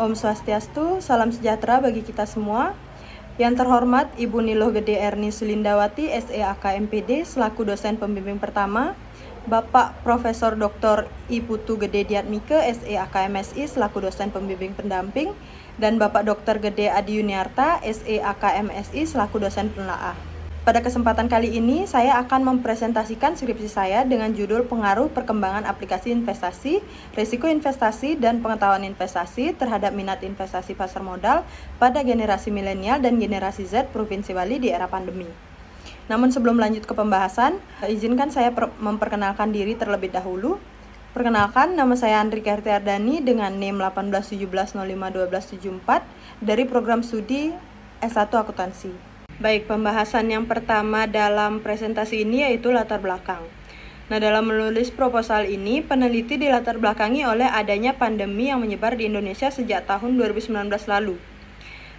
Om Swastiastu, salam sejahtera bagi kita semua. Yang terhormat Ibu Niloh Gede Erni Sulindawati, SEAK MPD, selaku dosen pembimbing pertama, Bapak Profesor Dr. I Putu Gede Diatmike, SEAK MSI, selaku dosen pembimbing pendamping, dan Bapak Dr. Gede Adi Yuniarta, SEAK MSI, selaku dosen penelaah. Pada kesempatan kali ini, saya akan mempresentasikan skripsi saya dengan judul Pengaruh Perkembangan Aplikasi Investasi, Risiko Investasi, dan Pengetahuan Investasi terhadap Minat Investasi Pasar Modal pada Generasi Milenial dan Generasi Z Provinsi Bali di era pandemi. Namun sebelum lanjut ke pembahasan, izinkan saya memperkenalkan diri terlebih dahulu. Perkenalkan, nama saya Andrika Hertiardani dengan NIM 1817051274 dari program studi S1 Akuntansi. Baik, pembahasan yang pertama dalam presentasi ini yaitu latar belakang. Nah, dalam menulis proposal ini, peneliti dilatar belakangi oleh adanya pandemi yang menyebar di Indonesia sejak tahun 2019 lalu.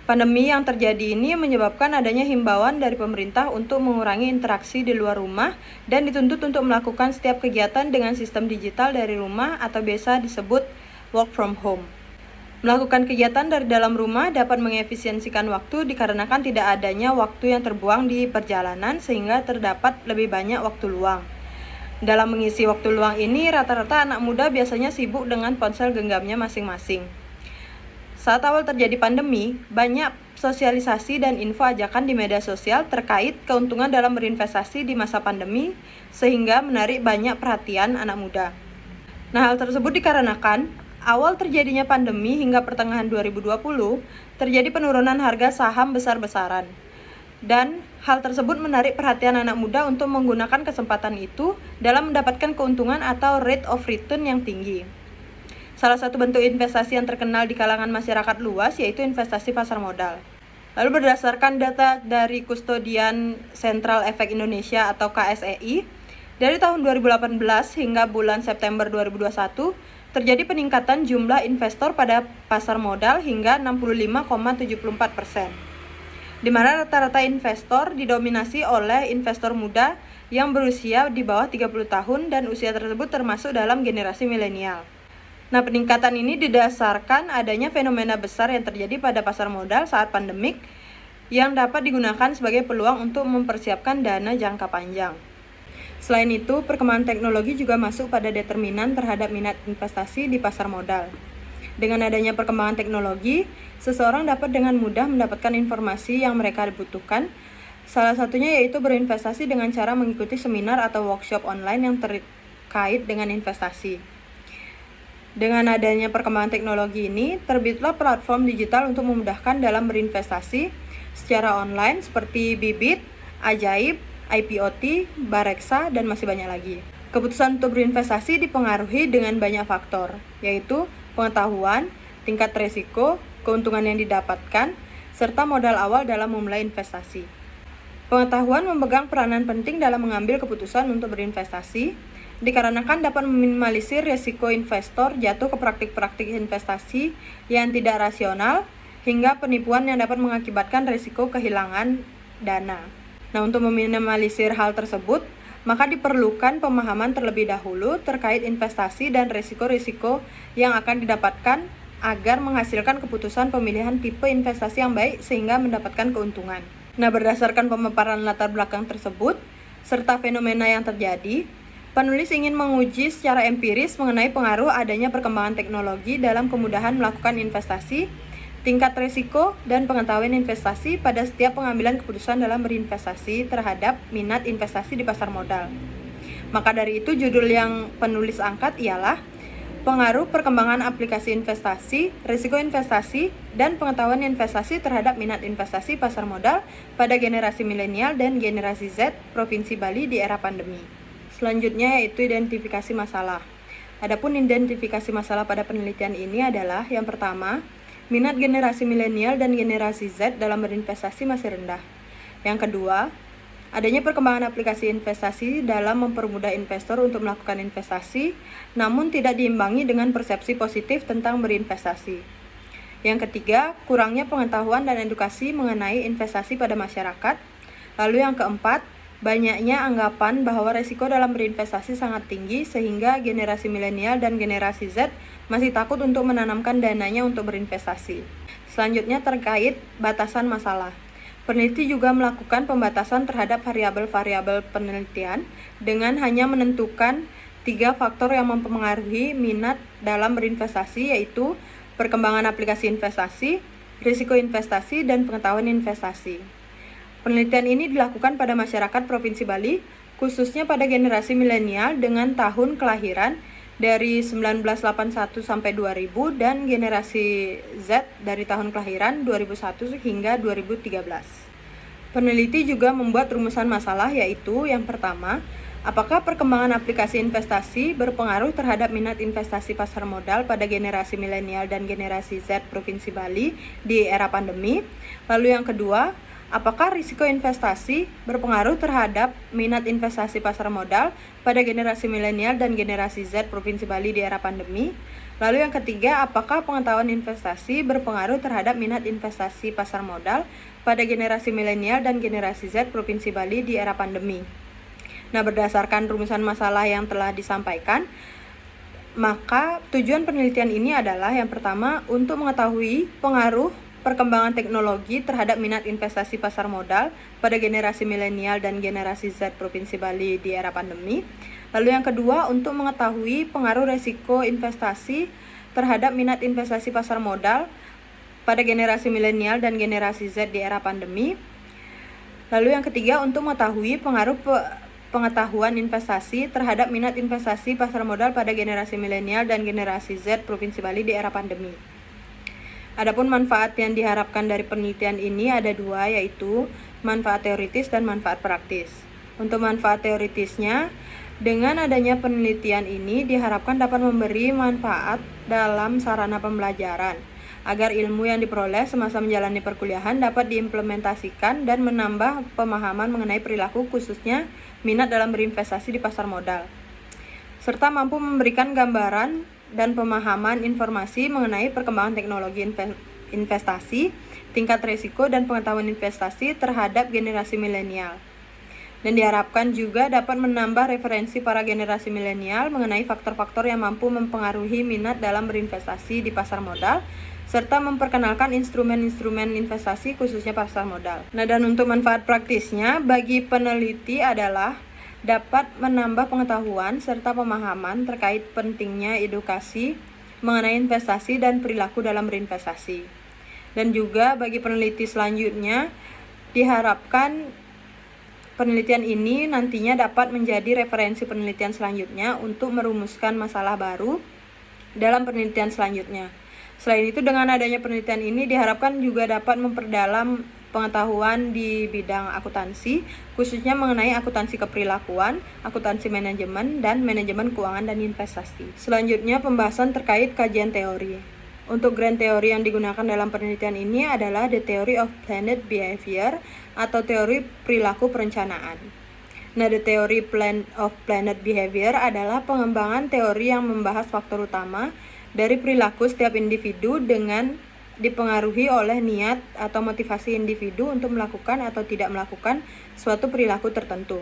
Pandemi yang terjadi ini menyebabkan adanya himbauan dari pemerintah untuk mengurangi interaksi di luar rumah dan dituntut untuk melakukan setiap kegiatan dengan sistem digital dari rumah atau biasa disebut work from home. Melakukan kegiatan dari dalam rumah dapat mengefisiensikan waktu dikarenakan tidak adanya waktu yang terbuang di perjalanan sehingga terdapat lebih banyak waktu luang. Dalam mengisi waktu luang ini, rata-rata anak muda biasanya sibuk dengan ponsel genggamnya masing-masing. Saat awal terjadi pandemi, banyak sosialisasi dan info ajakan di media sosial terkait keuntungan dalam berinvestasi di masa pandemi sehingga menarik banyak perhatian anak muda. Nah, hal tersebut dikarenakan awal terjadinya pandemi hingga pertengahan 2020, terjadi penurunan harga saham besar-besaran. Dan hal tersebut menarik perhatian anak muda untuk menggunakan kesempatan itu dalam mendapatkan keuntungan atau rate of return yang tinggi. Salah satu bentuk investasi yang terkenal di kalangan masyarakat luas yaitu investasi pasar modal. Lalu berdasarkan data dari Kustodian Sentral Efek Indonesia atau KSEI, dari tahun 2018 hingga bulan September 2021, terjadi peningkatan jumlah investor pada pasar modal hingga 65,74%, di mana rata-rata investor didominasi oleh investor muda yang berusia di bawah 30 tahun dan usia tersebut termasuk dalam generasi milenial. Nah, peningkatan ini didasarkan adanya fenomena besar yang terjadi pada pasar modal saat pandemik yang dapat digunakan sebagai peluang untuk mempersiapkan dana jangka panjang. Selain itu, perkembangan teknologi juga masuk pada determinan terhadap minat investasi di pasar modal. Dengan adanya perkembangan teknologi, seseorang dapat dengan mudah mendapatkan informasi yang mereka butuhkan. Salah satunya yaitu berinvestasi dengan cara mengikuti seminar atau workshop online yang terkait dengan investasi. Dengan adanya perkembangan teknologi ini, terbitlah platform digital untuk memudahkan dalam berinvestasi secara online seperti Bibit, Ajaib, IPOT, Bareksa, dan masih banyak lagi. Keputusan untuk berinvestasi dipengaruhi dengan banyak faktor, yaitu pengetahuan, tingkat risiko, keuntungan yang didapatkan, serta modal awal dalam memulai investasi. Pengetahuan memegang peranan penting dalam mengambil keputusan untuk berinvestasi, dikarenakan dapat meminimalisir risiko investor jatuh ke praktik-praktik investasi yang tidak rasional, hingga penipuan yang dapat mengakibatkan risiko kehilangan dana. Nah, untuk meminimalisir hal tersebut, maka diperlukan pemahaman terlebih dahulu terkait investasi dan risiko-risiko yang akan didapatkan agar menghasilkan keputusan pemilihan tipe investasi yang baik sehingga mendapatkan keuntungan. Nah, berdasarkan pemaparan latar belakang tersebut, serta fenomena yang terjadi, penulis ingin menguji secara empiris mengenai pengaruh adanya perkembangan teknologi dalam kemudahan melakukan investasi, tingkat risiko, dan pengetahuan investasi pada setiap pengambilan keputusan dalam berinvestasi terhadap minat investasi di pasar modal. Maka dari itu judul yang penulis angkat ialah Pengaruh Perkembangan Aplikasi Investasi, Risiko Investasi, dan Pengetahuan Investasi terhadap Minat Investasi Pasar Modal pada Generasi Milenial dan Generasi Z Provinsi Bali di era pandemi. Selanjutnya yaitu identifikasi masalah. Adapun identifikasi masalah pada penelitian ini adalah yang pertama, minat generasi milenial dan generasi Z dalam berinvestasi masih rendah. Yang kedua, adanya perkembangan aplikasi investasi dalam mempermudah investor untuk melakukan investasi, namun tidak diimbangi dengan persepsi positif tentang berinvestasi. Yang ketiga, kurangnya pengetahuan dan edukasi mengenai investasi pada masyarakat. Lalu yang keempat, Banyaknya anggapan bahwa resiko dalam berinvestasi sangat tinggi sehingga generasi milenial dan generasi Z masih takut untuk menanamkan dananya untuk berinvestasi. Selanjutnya terkait batasan masalah. Peneliti juga melakukan pembatasan terhadap variabel-variabel penelitian dengan hanya menentukan 3 faktor yang mempengaruhi minat dalam berinvestasi, yaitu perkembangan aplikasi investasi, risiko investasi, dan pengetahuan investasi. Penelitian ini dilakukan pada masyarakat Provinsi Bali, khususnya pada generasi milenial dengan tahun kelahiran dari 1981 sampai 2000 dan generasi Z dari tahun kelahiran 2001 hingga 2013. Peneliti juga membuat rumusan masalah, yaitu yang pertama, apakah perkembangan aplikasi investasi berpengaruh terhadap minat investasi pasar modal pada generasi milenial dan generasi Z Provinsi Bali di era pandemi? Lalu yang kedua, apakah risiko investasi berpengaruh terhadap minat investasi pasar modal pada generasi milenial dan generasi Z Provinsi Bali di era pandemi? Lalu yang ketiga, apakah pengetahuan investasi berpengaruh terhadap minat investasi pasar modal pada generasi milenial dan generasi Z Provinsi Bali di era pandemi? Nah, berdasarkan rumusan masalah yang telah disampaikan, maka tujuan penelitian ini adalah yang pertama, untuk mengetahui pengaruh perkembangan teknologi terhadap minat investasi pasar modal pada generasi milenial dan generasi Z Provinsi Bali di era pandemi. Lalu yang kedua, untuk mengetahui pengaruh resiko investasi terhadap minat investasi pasar modal pada generasi milenial dan generasi Z di era pandemi. Lalu yang ketiga, untuk mengetahui pengaruh pengetahuan investasi terhadap minat investasi pasar modal pada generasi milenial dan generasi Z Provinsi Bali di era pandemi. Adapun manfaat yang diharapkan dari penelitian ini ada 2, yaitu manfaat teoritis dan manfaat praktis. Untuk manfaat teoritisnya, dengan adanya penelitian ini diharapkan dapat memberi manfaat dalam sarana pembelajaran, agar ilmu yang diperoleh semasa menjalani perkuliahan dapat diimplementasikan dan menambah pemahaman mengenai perilaku, khususnya minat dalam berinvestasi di pasar modal, serta mampu memberikan gambaran dan pemahaman informasi mengenai perkembangan teknologi investasi, tingkat risiko, dan pengetahuan investasi terhadap generasi milenial. Dan diharapkan juga dapat menambah referensi para generasi milenial mengenai faktor-faktor yang mampu mempengaruhi minat dalam berinvestasi di pasar modal, serta memperkenalkan instrumen-instrumen investasi khususnya pasar modal. Nah, dan untuk manfaat praktisnya bagi peneliti adalah dapat menambah pengetahuan serta pemahaman terkait pentingnya edukasi mengenai investasi dan perilaku dalam berinvestasi. Dan juga bagi peneliti selanjutnya, diharapkan penelitian ini nantinya dapat menjadi referensi penelitian selanjutnya untuk merumuskan masalah baru dalam penelitian selanjutnya. Selain itu, dengan adanya penelitian ini diharapkan juga dapat memperdalam pengetahuan di bidang akuntansi, khususnya mengenai akuntansi keperilakuan, akuntansi manajemen, dan manajemen keuangan dan investasi. Selanjutnya, pembahasan terkait kajian teori. Untuk grand teori yang digunakan dalam penelitian ini adalah The Theory of Planned Behavior atau teori perilaku perencanaan. Nah, The Theory of Planned Behavior adalah pengembangan teori yang membahas faktor utama dari perilaku setiap individu dengan dipengaruhi oleh niat atau motivasi individu untuk melakukan atau tidak melakukan suatu perilaku tertentu.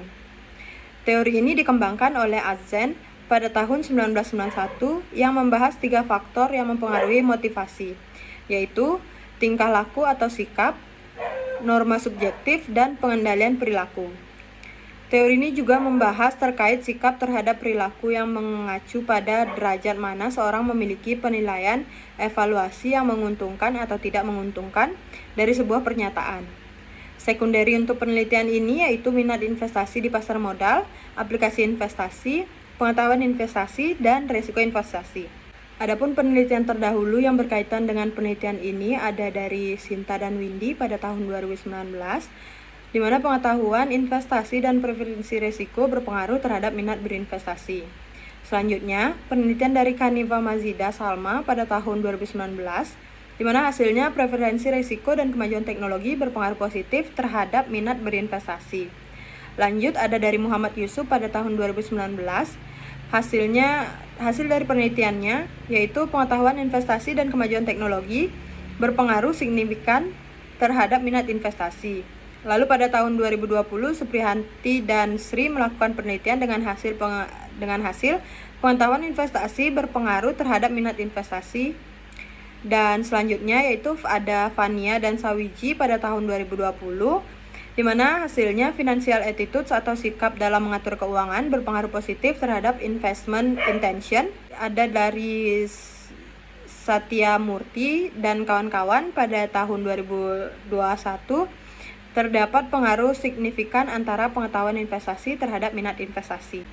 Teori ini dikembangkan oleh Azen pada tahun 1991 yang membahas 3 faktor yang mempengaruhi motivasi, yaitu tingkah laku atau sikap, norma subjektif, dan pengendalian perilaku. Teori ini juga membahas terkait sikap terhadap perilaku yang mengacu pada derajat mana seorang memiliki penilaian evaluasi yang menguntungkan atau tidak menguntungkan dari sebuah pernyataan. Sekunderi untuk penelitian ini yaitu minat investasi di pasar modal, aplikasi investasi, pengetahuan investasi, dan risiko investasi. Adapun penelitian terdahulu yang berkaitan dengan penelitian ini ada dari Sinta dan Windy pada tahun 2019, di mana pengetahuan investasi dan preferensi risiko berpengaruh terhadap minat berinvestasi. Selanjutnya, penelitian dari Kaniva Mazida Salma pada tahun 2019, di mana hasilnya preferensi risiko dan kemajuan teknologi berpengaruh positif terhadap minat berinvestasi. Lanjut, ada dari Muhammad Yusuf pada tahun 2019, hasil dari penelitiannya yaitu pengetahuan investasi dan kemajuan teknologi berpengaruh signifikan terhadap minat investasi. Lalu pada tahun 2020, Suprihanti dan Sri melakukan penelitian dengan hasil pengetahuan investasi berpengaruh terhadap minat investasi. Dan selanjutnya yaitu ada Fania dan Sawiji pada tahun 2020, di mana hasilnya financial attitudes atau sikap dalam mengatur keuangan berpengaruh positif terhadap investment intention. Ada dari Satya Murti dan kawan-kawan pada tahun 2021, terdapat pengaruh signifikan antara pengetahuan investasi terhadap minat investasi.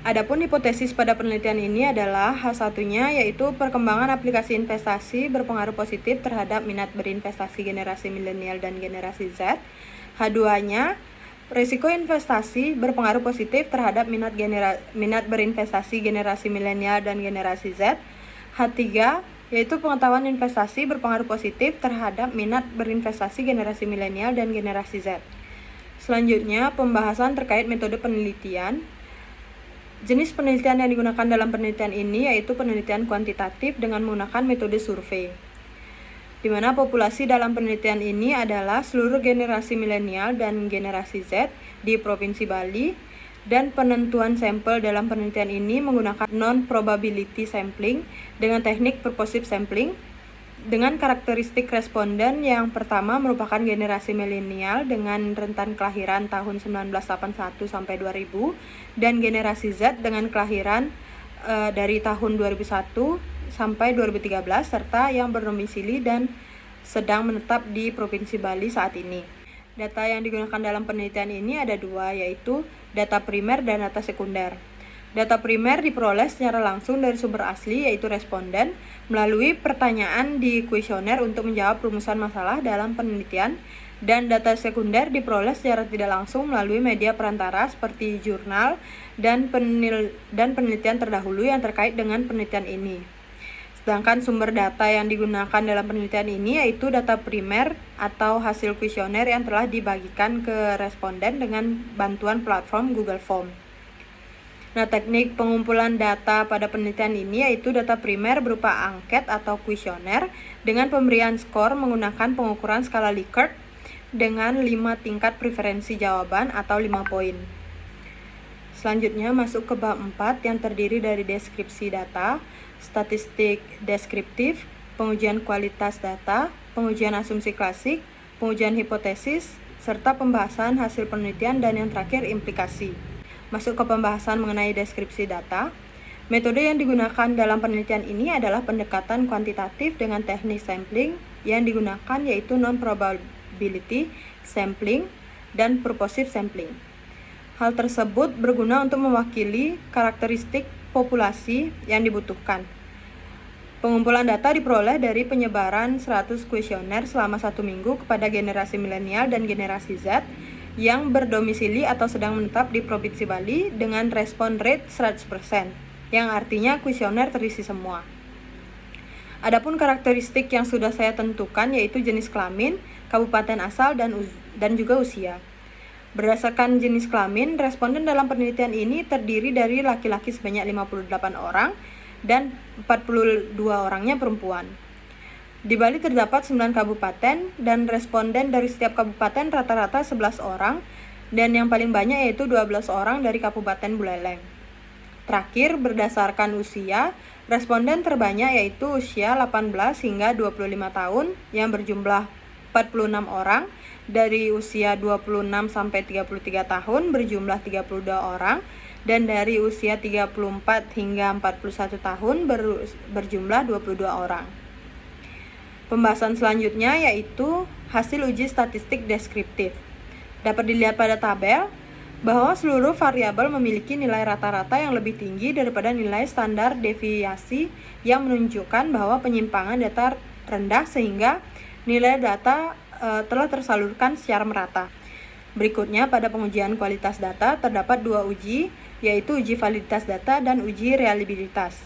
Adapun hipotesis pada penelitian ini adalah H1-nya yaitu perkembangan aplikasi investasi berpengaruh positif terhadap minat berinvestasi generasi milenial dan generasi Z. H2-nya risiko investasi berpengaruh positif terhadap minat berinvestasi generasi milenial dan generasi Z. H3 yaitu pengetahuan investasi berpengaruh positif terhadap minat berinvestasi generasi milenial dan generasi Z. Selanjutnya, pembahasan terkait metode penelitian. Jenis penelitian yang digunakan dalam penelitian ini yaitu penelitian kuantitatif dengan menggunakan metode survei, di mana populasi dalam penelitian ini adalah seluruh generasi milenial dan generasi Z di Provinsi Bali, dan penentuan sampel dalam penelitian ini menggunakan non-probability sampling dengan teknik purposive sampling, dengan karakteristik responden yang pertama merupakan generasi milenial dengan rentan kelahiran tahun 1981 sampai 2000 dan generasi Z dengan kelahiran dari tahun 2001 sampai 2013 serta yang berdomisili dan sedang menetap di Provinsi Bali saat ini. Data yang digunakan dalam penelitian ini ada dua, yaitu data primer dan data sekunder. Data primer diperoleh secara langsung dari sumber asli yaitu responden melalui pertanyaan di kuesioner untuk menjawab rumusan masalah dalam penelitian, dan data sekunder diperoleh secara tidak langsung melalui media perantara seperti jurnal dan penelitian terdahulu yang terkait dengan penelitian ini. Sedangkan sumber data yang digunakan dalam penelitian ini yaitu data primer atau hasil kuesioner yang telah dibagikan ke responden dengan bantuan platform Google Form. Nah, teknik pengumpulan data pada penelitian ini yaitu data primer berupa angket atau kuesioner dengan pemberian skor menggunakan pengukuran skala Likert dengan 5 tingkat preferensi jawaban atau 5 poin. Selanjutnya masuk ke bab 4 yang terdiri dari deskripsi data, statistik deskriptif, pengujian kualitas data, pengujian asumsi klasik, pengujian hipotesis, serta pembahasan hasil penelitian, dan yang terakhir implikasi. Masuk ke pembahasan mengenai deskripsi data. Metode yang digunakan dalam penelitian ini adalah pendekatan kuantitatif dengan teknik sampling yang digunakan yaitu non-probability sampling dan purposive sampling. Hal tersebut berguna untuk mewakili karakteristik populasi yang dibutuhkan. Pengumpulan data diperoleh dari penyebaran 100 kuesioner selama 1 minggu kepada generasi milenial dan generasi Z yang berdomisili atau sedang menetap di Provinsi Bali dengan respon rate 100%, yang artinya kuesioner terisi semua. Adapun karakteristik yang sudah saya tentukan yaitu jenis kelamin, kabupaten asal, dan juga usia. Berdasarkan jenis kelamin, responden dalam penelitian ini terdiri dari laki-laki sebanyak 58 orang dan 42 orangnya perempuan. Di Bali terdapat 9 kabupaten dan responden dari setiap kabupaten rata-rata 11 orang, dan yang paling banyak yaitu 12 orang dari Kabupaten Buleleng. Terakhir, berdasarkan usia, responden terbanyak yaitu usia 18 hingga 25 tahun yang berjumlah 46 orang, dari usia 26 sampai 33 tahun berjumlah 32 orang, dan dari usia 34 hingga 41 tahun berjumlah 22 orang. Pembahasan selanjutnya yaitu hasil uji statistik deskriptif. Dapat dilihat pada tabel bahwa seluruh variabel memiliki nilai rata-rata yang lebih tinggi daripada nilai standar deviasi yang menunjukkan bahwa penyimpangan data rendah sehingga nilai data telah tersalurkan secara merata. Berikutnya, pada pengujian kualitas data terdapat 2 uji, yaitu uji validitas data dan uji reliabilitas.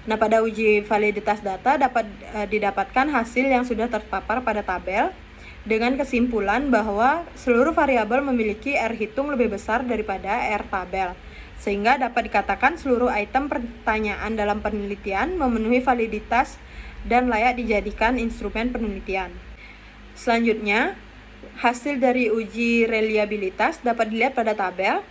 Nah, pada uji validitas data dapat didapatkan hasil yang sudah terpapar pada tabel dengan kesimpulan bahwa seluruh variabel memiliki R hitung lebih besar daripada R tabel, sehingga dapat dikatakan seluruh item pertanyaan dalam penelitian memenuhi validitas dan layak dijadikan instrumen penelitian. Selanjutnya, hasil dari uji reliabilitas dapat dilihat pada tabel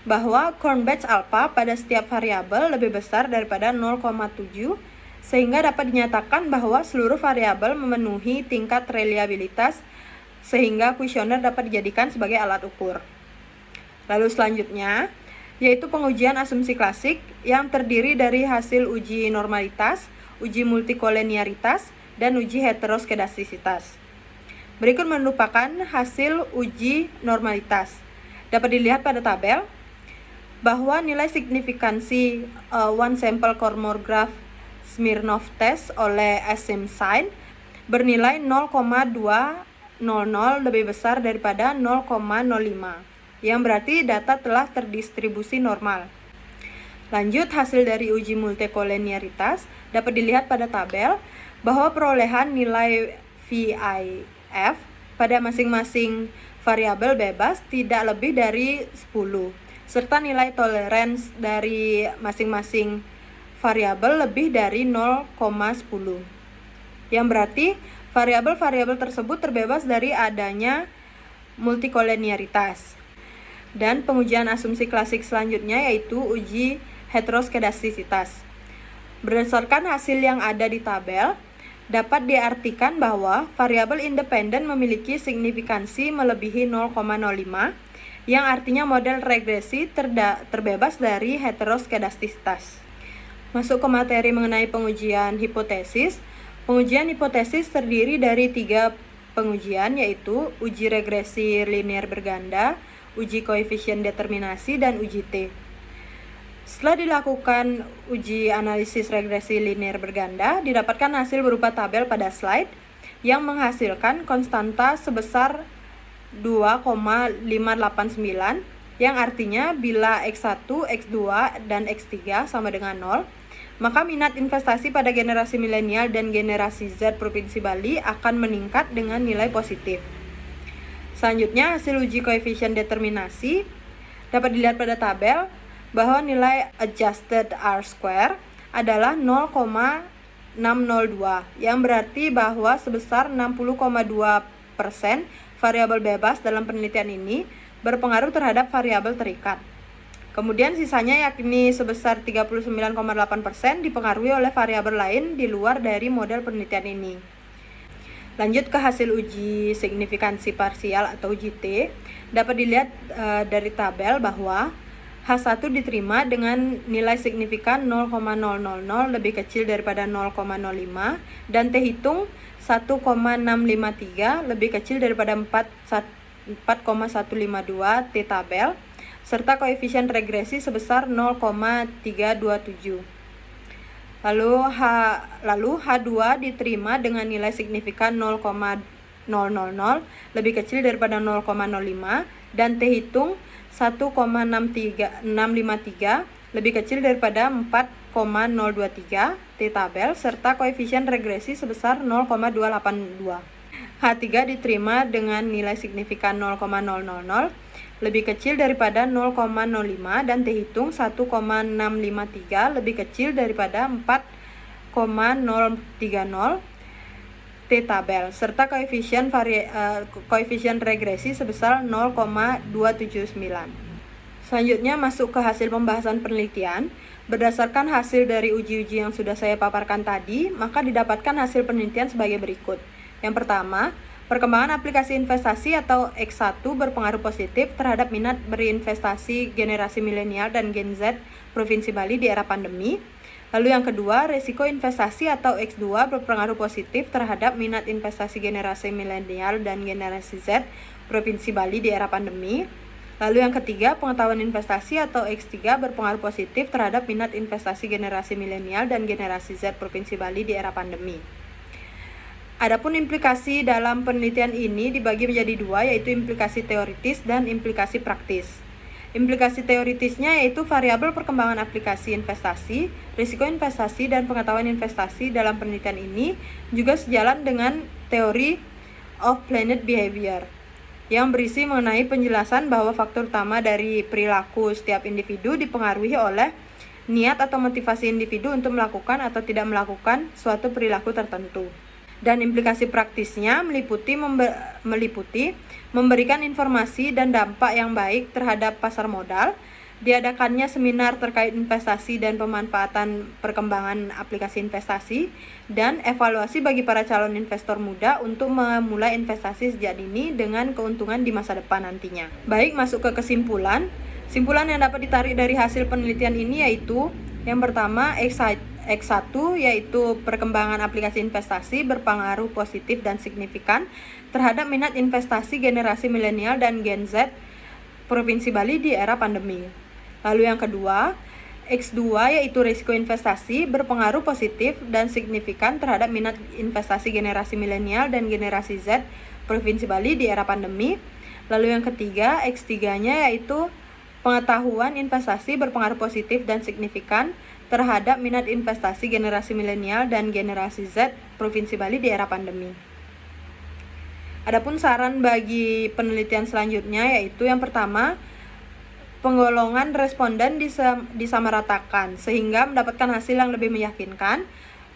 bahwa Cronbach's alpha pada setiap variabel lebih besar daripada 0,7 sehingga dapat dinyatakan bahwa seluruh variabel memenuhi tingkat reliabilitas sehingga kuesioner dapat dijadikan sebagai alat ukur. Lalu selanjutnya yaitu pengujian asumsi klasik yang terdiri dari hasil uji normalitas, uji multikoleniaritas, dan uji heteroskedastisitas. Berikut merupakan hasil uji normalitas. Dapat dilihat pada tabel bahwa nilai signifikansi one sample Kolmogorov Smirnov test oleh Asimshin bernilai 0,200 lebih besar daripada 0,05. Yang berarti data telah terdistribusi normal. Lanjut, hasil dari uji multikoleniaritas dapat dilihat pada tabel bahwa perolehan nilai VIF pada masing-masing variabel bebas tidak lebih dari 10, serta nilai tolerance dari masing-masing variabel lebih dari 0,10. Yang berarti variabel-variabel tersebut terbebas dari adanya multikoleniaritas. Dan pengujian asumsi klasik selanjutnya yaitu uji heteroskedastisitas. Berdasarkan hasil yang ada di tabel, dapat diartikan bahwa variabel independen memiliki signifikansi melebihi 0,05, yang artinya model regresi terbebas dari heteroskedastisitas. Masuk ke materi mengenai pengujian hipotesis. Pengujian hipotesis terdiri dari 3 pengujian, yaitu uji regresi linear berganda, uji koefisien determinasi, dan uji T. Setelah dilakukan uji analisis regresi linear berganda, didapatkan hasil berupa tabel pada slide yang menghasilkan konstanta sebesar 2,589, yang artinya bila X1, X2, dan X3 sama dengan 0, maka minat investasi pada generasi milenial dan generasi Z Provinsi Bali akan meningkat dengan nilai positif. Selanjutnya, hasil uji koefisien determinasi dapat dilihat pada tabel bahwa nilai adjusted R-square adalah 0,602, yang berarti bahwa sebesar 60,2% variabel bebas dalam penelitian ini berpengaruh terhadap variabel terikat. Kemudian sisanya yakni sebesar 39,8% dipengaruhi oleh variabel lain di luar dari model penelitian ini. Lanjut ke hasil uji signifikansi parsial atau uji T. Dapat dilihat dari tabel bahwa H1 diterima dengan nilai signifikan 0,000 lebih kecil daripada 0,05 dan T hitung 1,653 lebih kecil daripada 4,152 T tabel serta koefisien regresi sebesar 0,327. Lalu H2 diterima dengan nilai signifikan 0,000 lebih kecil daripada 0,05 dan T hitung 1,653 lebih kecil daripada 4,023 T tabel serta koefisien regresi sebesar 0,282. H3 diterima dengan nilai signifikan 0,000 lebih kecil daripada 0,05 dan T hitung 1,653 lebih kecil daripada 4,030 T tabel serta koefisien regresi sebesar 0,279. Selanjutnya masuk ke hasil pembahasan penelitian. Berdasarkan hasil dari uji-uji yang sudah saya paparkan tadi, maka didapatkan hasil penelitian sebagai berikut. Yang pertama, perkembangan aplikasi investasi atau X1 berpengaruh positif terhadap minat berinvestasi generasi milenial dan Gen Z Provinsi Bali di era pandemi. Lalu yang kedua, risiko investasi atau X2 berpengaruh positif terhadap minat investasi generasi milenial dan generasi Z Provinsi Bali di era pandemi. Lalu yang ketiga, pengetahuan investasi atau X3 berpengaruh positif terhadap minat investasi generasi milenial dan generasi Z Provinsi Bali di era pandemi. Adapun implikasi dalam penelitian ini dibagi menjadi dua, yaitu implikasi teoritis dan implikasi praktis. Implikasi teoritisnya yaitu variabel perkembangan aplikasi investasi, risiko investasi, dan pengetahuan investasi dalam penelitian ini juga sejalan dengan teori of planned behavior yang berisi mengenai penjelasan bahwa faktor utama dari perilaku setiap individu dipengaruhi oleh niat atau motivasi individu untuk melakukan atau tidak melakukan suatu perilaku tertentu. Dan implikasi praktisnya meliputi memberikan informasi dan dampak yang baik terhadap pasar modal, diadakannya seminar terkait investasi dan pemanfaatan perkembangan aplikasi investasi, dan evaluasi bagi para calon investor muda untuk memulai investasi sejak dini dengan keuntungan di masa depan nantinya. Baik, masuk ke kesimpulan. Kesimpulan yang dapat ditarik dari hasil penelitian ini yaitu yang pertama, X1 yaitu perkembangan aplikasi investasi berpengaruh positif dan signifikan terhadap minat investasi generasi milenial dan Gen Z Provinsi Bali di era pandemi. Lalu yang kedua, X2 yaitu risiko investasi berpengaruh positif dan signifikan terhadap minat investasi generasi milenial dan generasi Z Provinsi Bali di era pandemi. Lalu yang ketiga, X3-nya yaitu pengetahuan investasi berpengaruh positif dan signifikan terhadap minat investasi generasi milenial dan generasi Z Provinsi Bali di era pandemi. Adapun saran bagi penelitian selanjutnya yaitu yang pertama, penggolongan responden disamaratakan sehingga mendapatkan hasil yang lebih meyakinkan.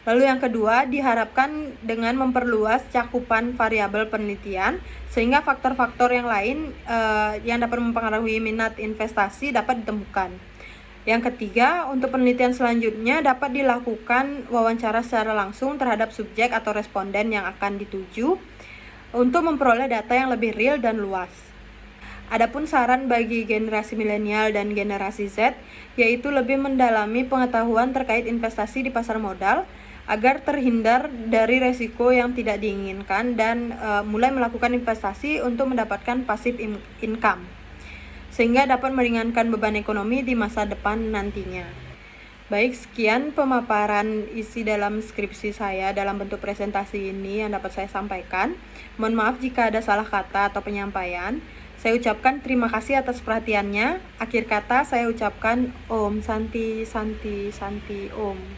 Lalu yang kedua, diharapkan dengan memperluas cakupan variabel penelitian sehingga faktor-faktor yang lain yang dapat mempengaruhi minat investasi dapat ditemukan. Yang ketiga, untuk penelitian selanjutnya dapat dilakukan wawancara secara langsung terhadap subjek atau responden yang akan dituju untuk memperoleh data yang lebih real dan luas. Adapun saran bagi generasi milenial dan generasi Z yaitu lebih mendalami pengetahuan terkait investasi di pasar modal agar terhindar dari resiko yang tidak diinginkan dan mulai melakukan investasi untuk mendapatkan passive income sehingga dapat meringankan beban ekonomi di masa depan nantinya. Baik, sekian pemaparan isi dalam skripsi saya dalam bentuk presentasi ini yang dapat saya sampaikan. Mohon maaf jika ada salah kata atau penyampaian. Saya ucapkan terima kasih atas perhatiannya. Akhir kata saya ucapkan Om Santi Santi Santi Om.